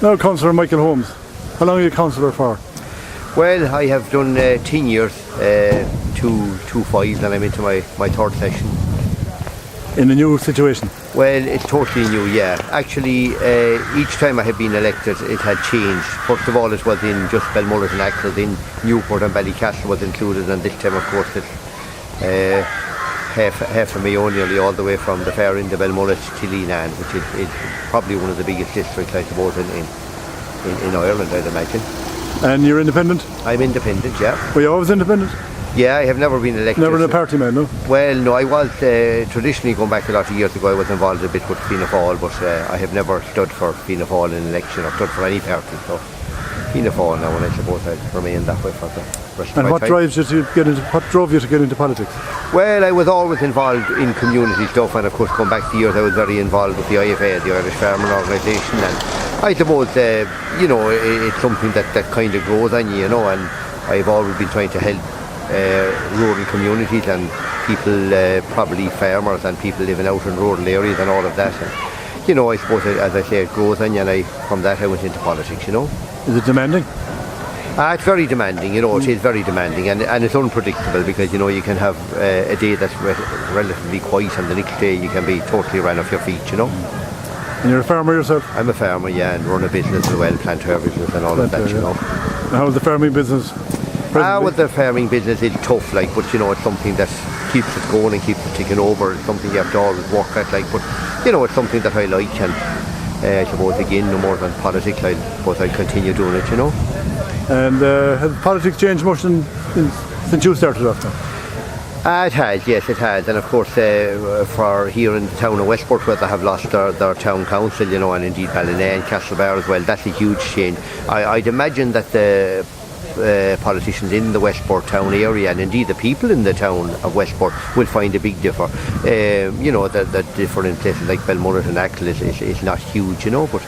Now, Councillor Michael Holmes, how long are you councillor for? Well, I have done 10 years, two fives, and I'm into my third session. In a new situation? Well, it's totally new, yeah. Actually, each time I have been elected, it had changed. First of all, it was in just Belmullet and Axel, then Newport and Ballycastle was included, and this time, of course, it's half of Mayo nearly all the way from the far end of Belmullet to Leenan, which is probably one of the biggest districts, I suppose, in Ireland, I'd imagine. And you're independent? I'm independent, yeah. Were you always independent? Yeah, I have never been elected. Never in a party man, no? Well, no, I was traditionally, going back a lot of years ago, I was involved a bit with Fianna Fáil, but I have never stood for Fianna Fáil in an election or stood for any party, so Fianna Fáil now, and I suppose I'll remain that way for the rest of my time. And what drove you to get into politics? Well, I was always involved in community stuff, and of course, going back the years, I was very involved with the IFA, the Irish Farming Organisation, and I suppose, it's something that kind of grows on you, and I've always been trying to help rural communities and people, probably farmers and people living out in rural areas and all of that. And, I suppose, as I say, it grows on you, and from that I went into politics, Is it demanding? It's very demanding, it is very demanding, and it's unpredictable because, you can have a day that's relatively quiet and the next day you can be totally ran off your feet, And you're a farmer yourself? I'm a farmer, yeah, and run a business as well, planter business and all of that, And how's the farming business? With the farming business, it's tough, but it's something that keeps it going and keeps it ticking over. It's something you have to always work at, but it's something that I like, and I suppose again, no more than politics, I'll continue doing it, And has politics changed much since you started off now? It has, yes, it has, and of course, for here in the town of Westport, where they have lost their town council, and indeed Ballina and Castlecourt as well, that's a huge change. I'd imagine that the politicians in the Westport town area, and indeed the people in the town of Westport, will find a big differ. The difference in places like Belmullet and Axel is not huge, but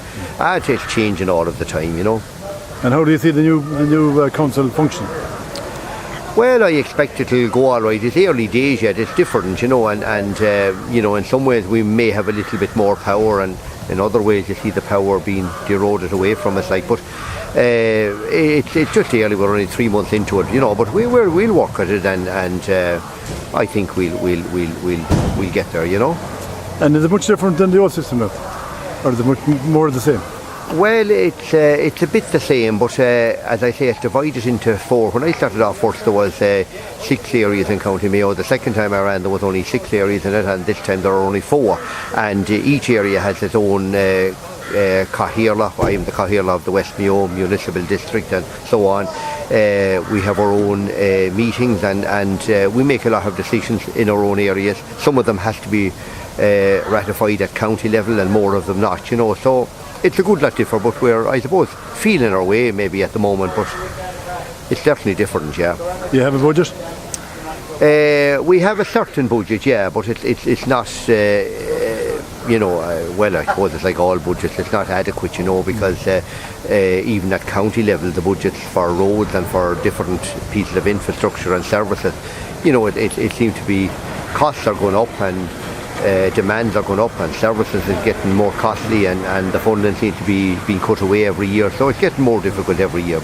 it's changing all of the time, And how do you see the new council function? Well, I expect it to go all right. It's early days yet. It's different, and in some ways we may have a little bit more power, and in other ways you see the power being eroded away from us. But it's just early. We're only 3 months into it, But we'll work at it, and I think we'll get there, And is it much different than the old system now, or is it much more the same? Well, it's a bit the same, but as I say, it's divided into 4. When I started off first, there was 6 areas in County Mayo. The second time I ran, there was only 6 areas in it, and this time there are only 4. And each area has its own Cathaoirleach. I am the Cathaoirleach of the West Mayo Municipal District, and so on. We have our own meetings, and we make a lot of decisions in our own areas. Some of them has to be ratified at county level, and more of them not, so it's a good lot different, but we're, I suppose, feeling our way maybe at the moment, but it's definitely different, yeah. You have a budget? We have a certain budget, yeah, but it's not, well, I suppose it's like all budgets, it's not adequate, because even at county level, the budgets for roads and for different pieces of infrastructure and services, it seems to be, costs are going up, and demands are going up, and services is getting more costly, and the funding seems to be being cut away every year, so it's getting more difficult every year.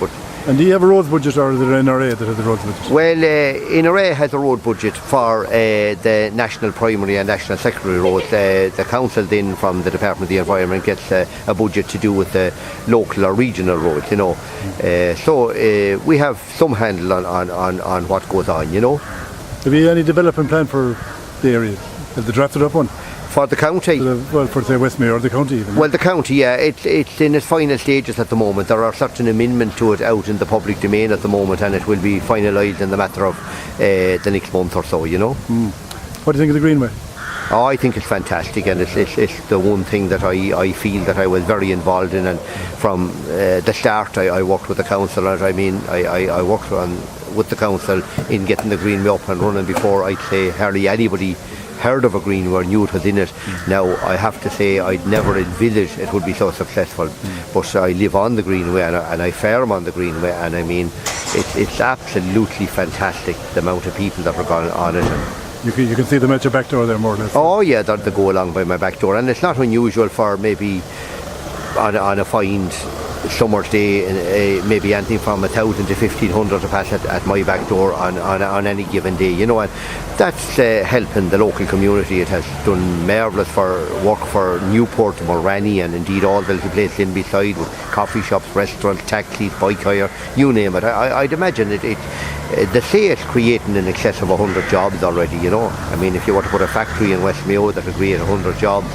And do you have a roads budget, or is it NRA that has a roads budget? Well, NRA has a road budget for the national primary and national secondary roads. The council then, from the Department of the Environment, gets a budget to do with the local or regional roads, so we have some handle on what goes on, Have you any development plan for the area? Have they drafted up one? For the county? For say West Mayo, or the county even? Well, the county, yeah, it's in its final stages at the moment. There are certain amendments to it out in the public domain at the moment, and it will be finalised in the matter of the next month or so, What do you think of the Greenway? Oh, I think it's fantastic, and it's the one thing that I feel that I was very involved in, and from the start I worked with the council, and I worked with the council in getting the Greenway up and running before I'd say hardly anybody heard of a Greenway or knew it was in it. Now, I have to say I'd never envisaged it would be so successful, but I live on the Greenway, and I farm on the Greenway, and it's absolutely fantastic, the amount of people that are going on it. You can see them at your back door there, more or less. Oh yeah, they go along by my back door, and it's not unusual for maybe on a fine summer's day, maybe anything from 1,000 to 1,500 to pass at my back door on any given day, you know, and that's helping the local community. It has done marvellous work for Newport, Mulranny, and indeed all the little places in beside, with coffee shops, restaurants, taxis, bike hire, you name it. I'd imagine they say it's creating in excess of 100 jobs already, you know. I mean, if you were to put a factory in West Mayo that would create 100 jobs,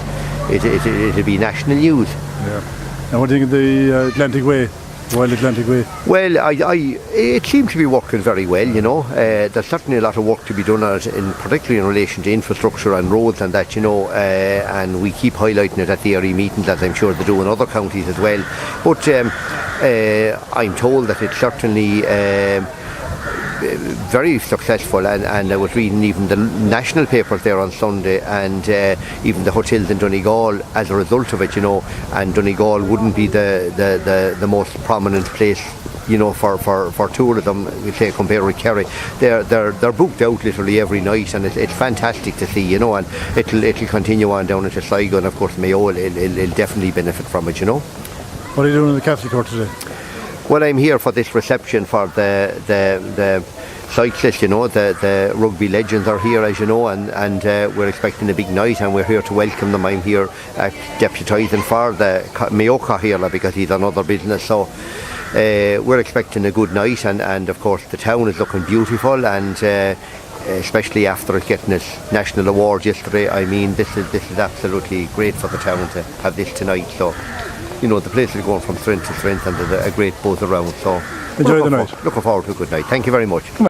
it'd be national news. Yeah. And what do you think of the Atlantic Way, Wild Atlantic Way? Well, it seems to be working very well, you know. There's certainly a lot of work to be done on it, particularly in relation to infrastructure and roads and that, you know, and we keep highlighting it at the area meetings, as I'm sure they do in other counties as well. But I'm told that it's certainly very successful, and I was reading even the national papers there on Sunday, and even the hotels in Donegal as a result of it, you know. And Donegal wouldn't be the most prominent place, you know, for tourism, we say, compared with Kerry. They're booked out literally every night, and it's fantastic to see, you know, and it'll continue on down into Sligo, and of course Mayo will definitely benefit from it, you know. What are you doing in the Castlecourt today? Well, I'm here for this reception for the cyclists, you know. The Rugby Legends are here, as you know, and we're expecting a big night, and we're here to welcome them. I'm here deputising for the Mayo Cahirla because he's on other business, so we're expecting a good night, and of course the town is looking beautiful, and especially after it getting its national award yesterday. I mean, this is absolutely great for the town to have this tonight. So, you know, the place is going from strength to strength, and there's a great buzz around. So enjoy the night. Looking forward to a good night. Thank you very much.